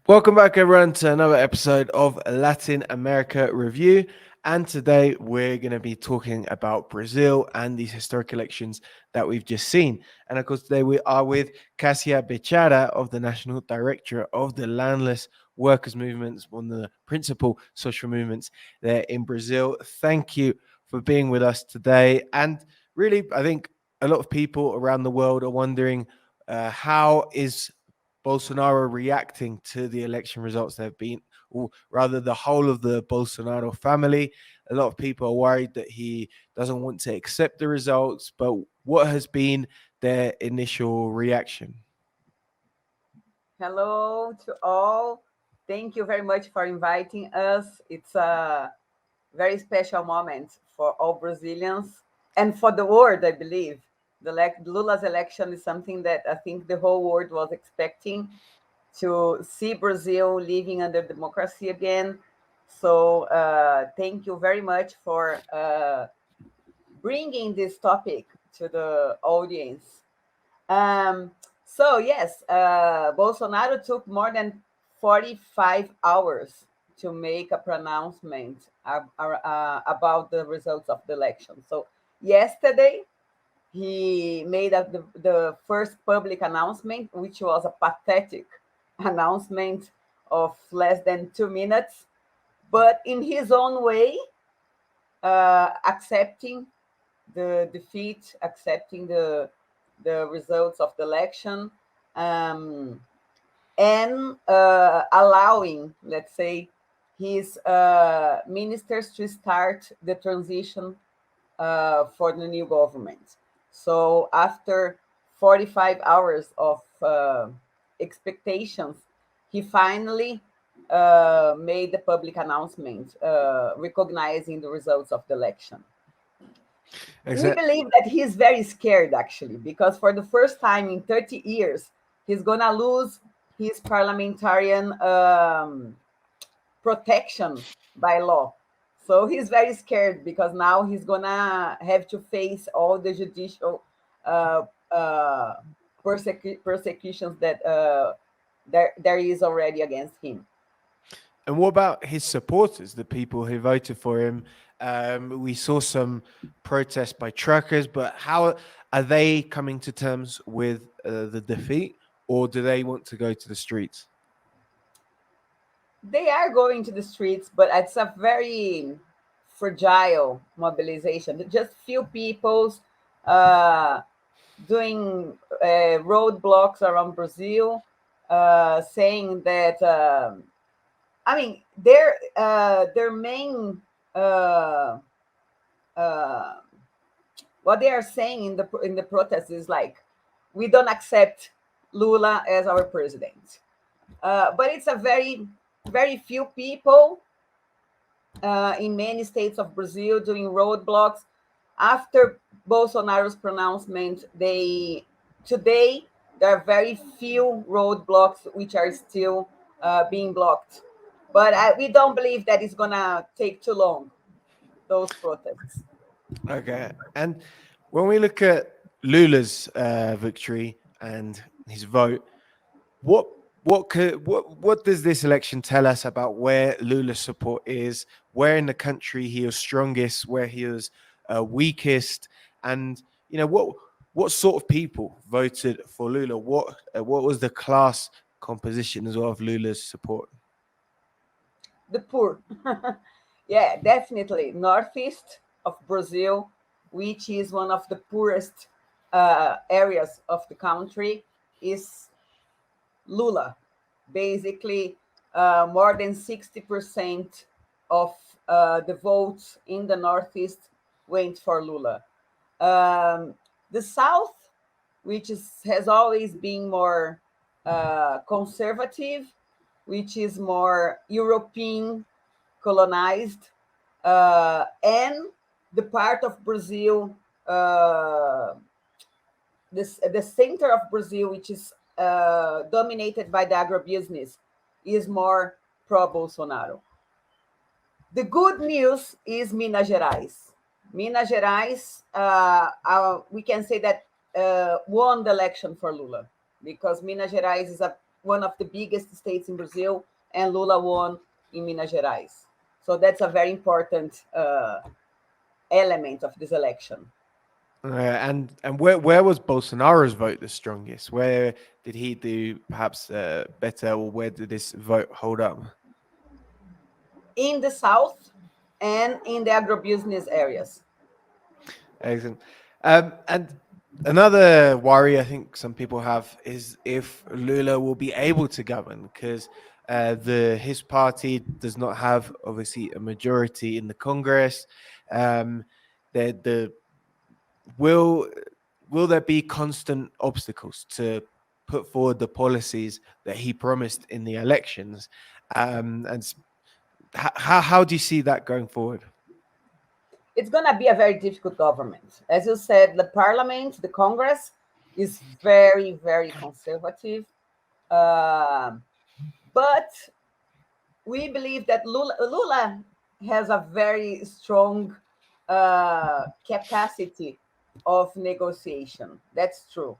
Welcome back, everyone, to another episode of Latin America Review. And today we're going to be talking about Brazil and these historic elections that we've just seen. And of course, today we are with Cassia Bechara of the National Director of the Landless Workers Movements, one of the principal social movements there in Brazil. Thank you for being with us today. And really, I think a lot of people around the world are wondering how is Bolsonaro reacting to the election results that have been, or rather, the whole of the Bolsonaro family. A lot of people are worried that he doesn't want to accept the results, but what has been their initial reaction? Hello to all. Thank you very much for inviting us. It's a very special moment for all Brazilians and for the world, I believe. Lula's election is something that I think the whole world was expecting to see Brazil living under democracy again. So, thank you very much for bringing this topic to the audience. Um, so yes, Bolsonaro took more than 45 hours to make a pronouncement about the results of the election. So yesterday, he made the first public announcement, which was a pathetic announcement of less than 2 minutes, but in his own way, accepting the defeat, accepting the results of the election, um, and allowing, let's say, his ministers to start the transition for the new government. So after 45 hours of expectations, he finally made the public announcement recognizing the results of the election. We Exactly. believe that he's very scared actually, because for the first time in 30 years, he's gonna lose his parliamentarian protection by law. So he's very scared because now he's gonna have to face all the judicial uh, uh, persecutions that there is already against him. And what about his supporters, the people who voted for him? We saw some protests by truckers, but how are they coming to terms with the defeat, or do they want to go to the streets? They are going to the streets, but it's a very fragile mobilization. Just few people's uh, doing roadblocks around Brazil, saying that. I mean, their main uh, uh, what they are saying in the protest is like, we don't accept Lula as our president. But it's a very few people in many states of Brazil doing roadblocks. After Bolsonaro's pronouncement, they today there are very few roadblocks which are still being blocked. But we don't believe that it's gonna take too long. Those protests. Okay. And when we look at Lula's victory and his vote, what what does this election tell us about where Lula's support is, where in the country he is strongest, where he is weakest, and what sort of people voted for Lula? What was the class composition as well of Lula's support? The poor. Yeah, definitely. Northeast of Brazil, which is one of the poorest areas of the country, is Lula. Basically, more than 60% of the votes in the Northeast went for Lula. Um, the South, which has always been more conservative, which is more European colonized, and the part of Brazil, the center of Brazil, which is dominated by the agribusiness, is more pro Bolsonaro. The good news is Minas Gerais. Minas Gerais, we can say that won the election for Lula, because Minas Gerais is a one of the biggest states in Brazil, and Lula won in Minas Gerais. So that's a very important element of this election. And where was Bolsonaro's vote the strongest? Where did he do perhaps better, or where did this vote hold up? In the south and in the agribusiness areas. Excellent. And another worry I think some people have is if Lula will be able to govern, because his party does not have obviously a majority in the Congress. The will will there be constant obstacles to put forward the policies that he promised in the elections? And how do you see that going forward? It's going to be a very difficult government. As you said, the parliament, the Congress, is very, very conservative. Um but we believe that Lula has a very strong capacity of negotiation. That's true.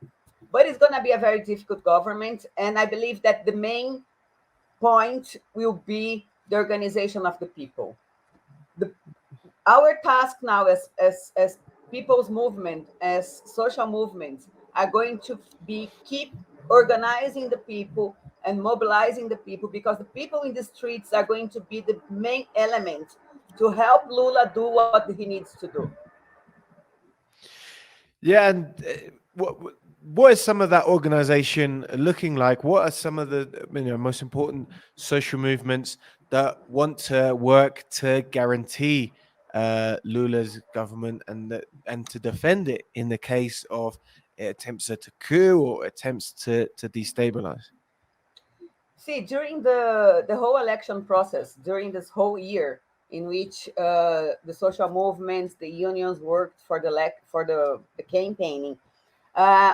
But it's going to be a very difficult government. And I believe that the main point will be the organization of the people. The, our task now as people's movement, as social movements, are going to be keep organizing the people and mobilizing the people, because the people in the streets are going to be the main element to help Lula do what he needs to do. Yeah, and what is some of that organization looking like? What are some of the most important social movements that want to work to guarantee Lula's government and to defend it in the case of attempts at a coup or attempts to destabilize? See, during the whole election process, during this whole year in which the social movements, the unions worked for the campaigning,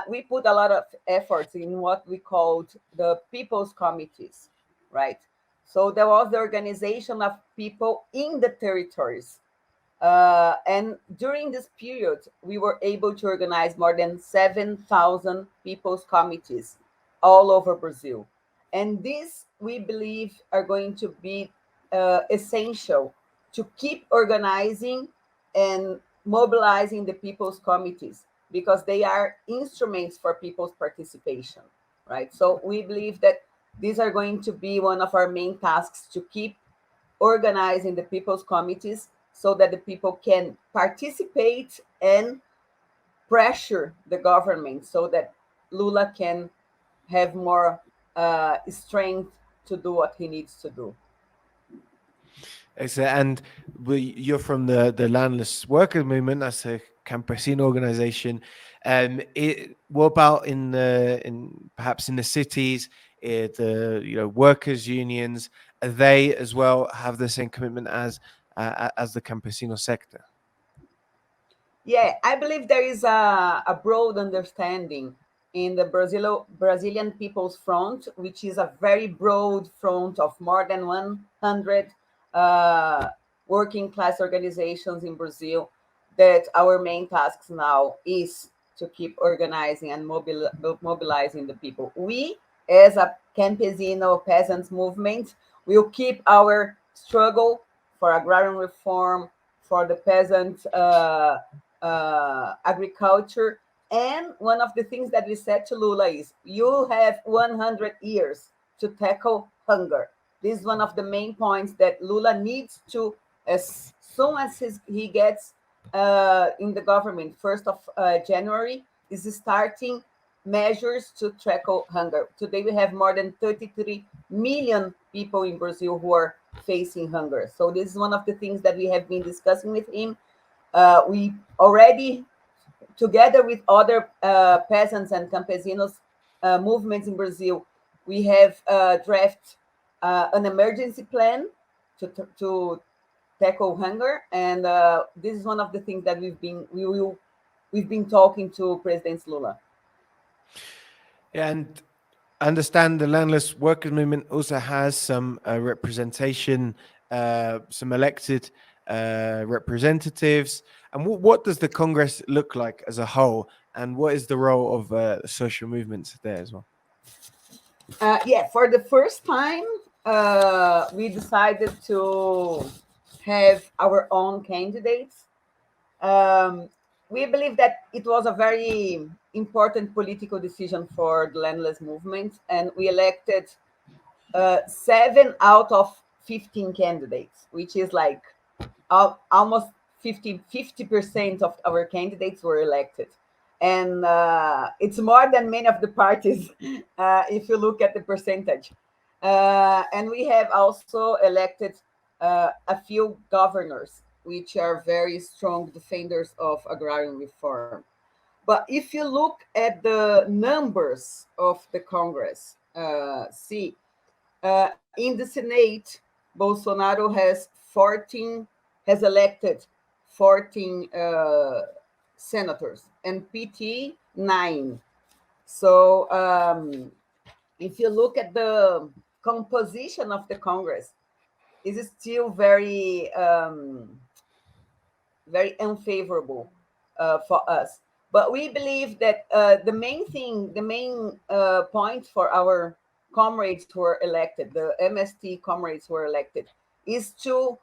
we put a lot of efforts in what we called the people's committees, right? So there was the organization of people in the territories. And during this period, we were able to organize more than 7,000 people's committees all over Brazil. And these, we believe, are going to be essential to keep organizing and mobilizing the people's committees, because they are instruments for people's participation, right? So we believe that these are going to be one of our main tasks, to keep organizing the people's committees so that the people can participate and pressure the government so that Lula can have more strength to do what he needs to do. Excellent. And you're from the landless workers movement. That's a campesino organization. What about in perhaps in the cities, the workers unions? They as well have the same commitment as the campesino sector. Yeah, I believe there is a broad understanding in the Brazilian People's Front, which is a very broad front of more than 100 uh, working class organizations in Brazil, that our main tasks now is to keep organizing and mobilizing the people. We, as a campesino peasants movement, will keep our struggle for agrarian reform, for the peasant agriculture. And one of the things that we said to Lula is, you have 100 years to tackle hunger. This is one of the main points that Lula needs to, as soon as he gets in the government, 1st of January, is starting measures to tackle hunger. Today, we have more than 33 million people in Brazil who are facing hunger. So this is one of the things that we have been discussing with him. We already, together with other peasants and campesinos movements in Brazil, we have drafted an emergency plan to tackle hunger, and this is one of the things that we've been talking to President Lula. And I understand the landless workers movement also has some representation, some elected representatives. And what does the Congress look like as a whole? And what is the role of social movements there as well? Yeah, for the first time, we decided to have our own candidates. Um, we believe that it was a very important political decision for the landless movement, and we elected 7 out of 15 candidates, which is like almost 50% of our candidates were elected. And it's more than many of the parties if you look at the percentage. And we have also elected a few governors, which are very strong defenders of agrarian reform. But if you look at the numbers of the Congress, see, in the Senate, Bolsonaro has elected 14 senators and PT 9. So if you look at the composition of the Congress, it is still very unfavorable for us. But we believe that the main point for our comrades who were elected, the MST comrades who were elected, is to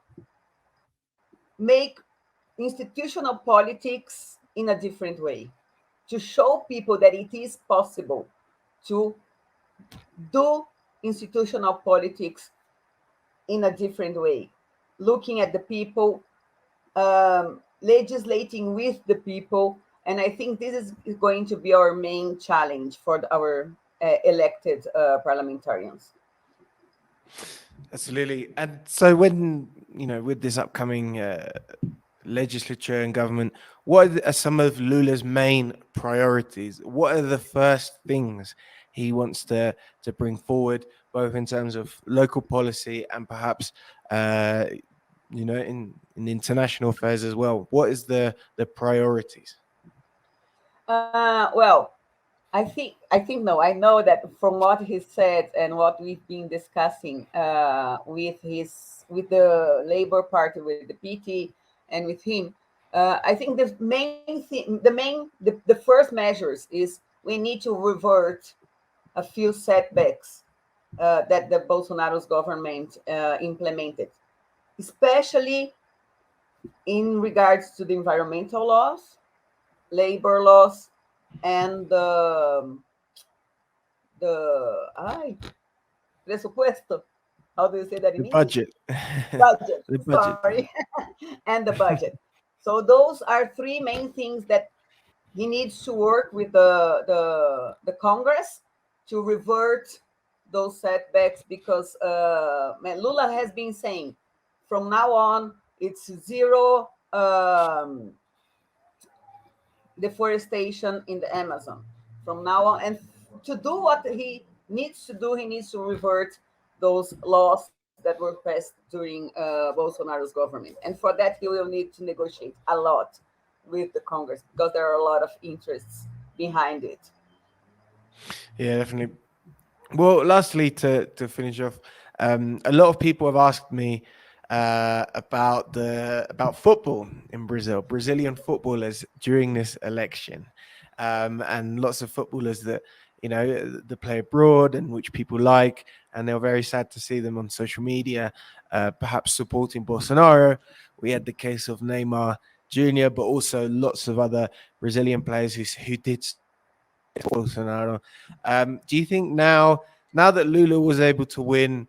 make institutional politics in a different way, to show people that it is possible to do institutional politics in a different way, looking at the people, legislating with the people. And I think this is going to be our main challenge for our elected parliamentarians. Absolutely. And so, when with this upcoming legislature and government, what are some of Lula's main priorities? What are the first things he wants to bring forward, both in terms of local policy and perhaps in international affairs as well? What is the priorities? Well, I think no. I know that from what he said and what we've been discussing with the Labour Party, with the PT, and with him, I think the main thing, the first measures is we need to revert a few setbacks that the Bolsonaro's government implemented, especially in regards to the environmental laws, labor laws, and the presupuesto. How do you say that in The English? budget. Budget. The budget. Sorry, and the budget. So those are three main things that he needs to work with the Congress to revert those setbacks, because Lula has been saying from now on it's zero deforestation in the Amazon from now on. And to do what he needs to do, he needs to revert those laws that were passed during Bolsonaro's government. And for that, he will need to negotiate a lot with the Congress, because there are a lot of interests behind it. Yeah, definitely. Well, lastly, to finish off, a lot of people have asked me about football in Brazil, Brazilian footballers during this election, and lots of footballers that play abroad and which people like, and they're very sad to see them on social media, perhaps supporting Bolsonaro. We had the case of Neymar Jr., but also lots of other Brazilian players who did Bolsonaro. Do you think now that Lula was able to win,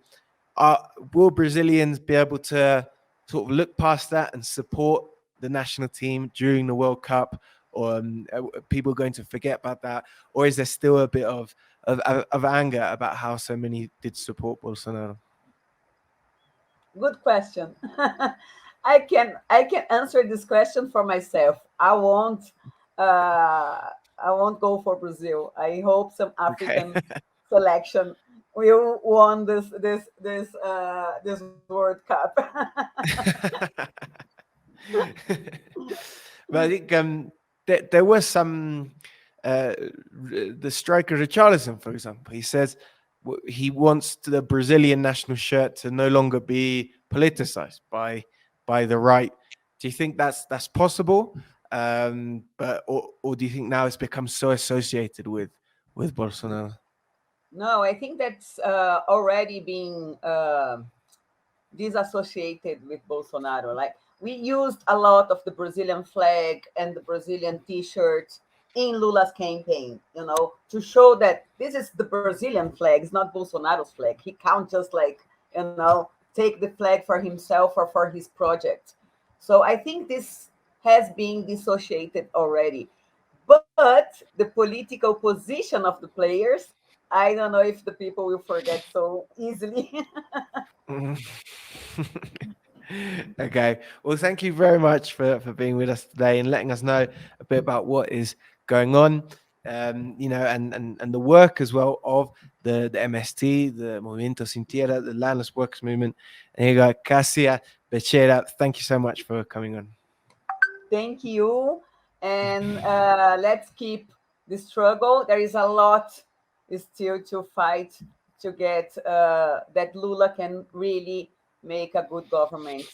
uh, will Brazilians be able to sort of look past that and support the national team during the World Cup? Or are people going to forget about that? Or is there still a bit of anger about how so many did support Bolsonaro? Good question. I can answer this question for myself. I won't go for Brazil. I hope some Okay. African selection will won this World Cup. But I think there was some the striker Richarlison, for example. He says he wants the Brazilian national shirt to no longer be politicized by the right. Do you think that's possible? But or do you think now it's become so associated with Bolsonaro? No, I think that's already being disassociated with Bolsonaro. Like we used a lot of the Brazilian flag and the Brazilian T-shirt in Lula's campaign, to show that this is the Brazilian flag, it's not Bolsonaro's flag. He can't just like, take the flag for himself or for his project. So I think this has been dissociated already. But the political position of the players, I don't know if the people will forget so easily. Mhm. Okay. Well, thank you very much for being with us today and letting us know a bit about what is going on, and the work as well of the MST, the Movimiento Sin Tierra, the Landless Workers Movement. And here you go, Cassia Becerra. Thank you so much for coming on. Thank you. And let's keep the struggle. There is a lot still to fight to get that Lula can really make a good government.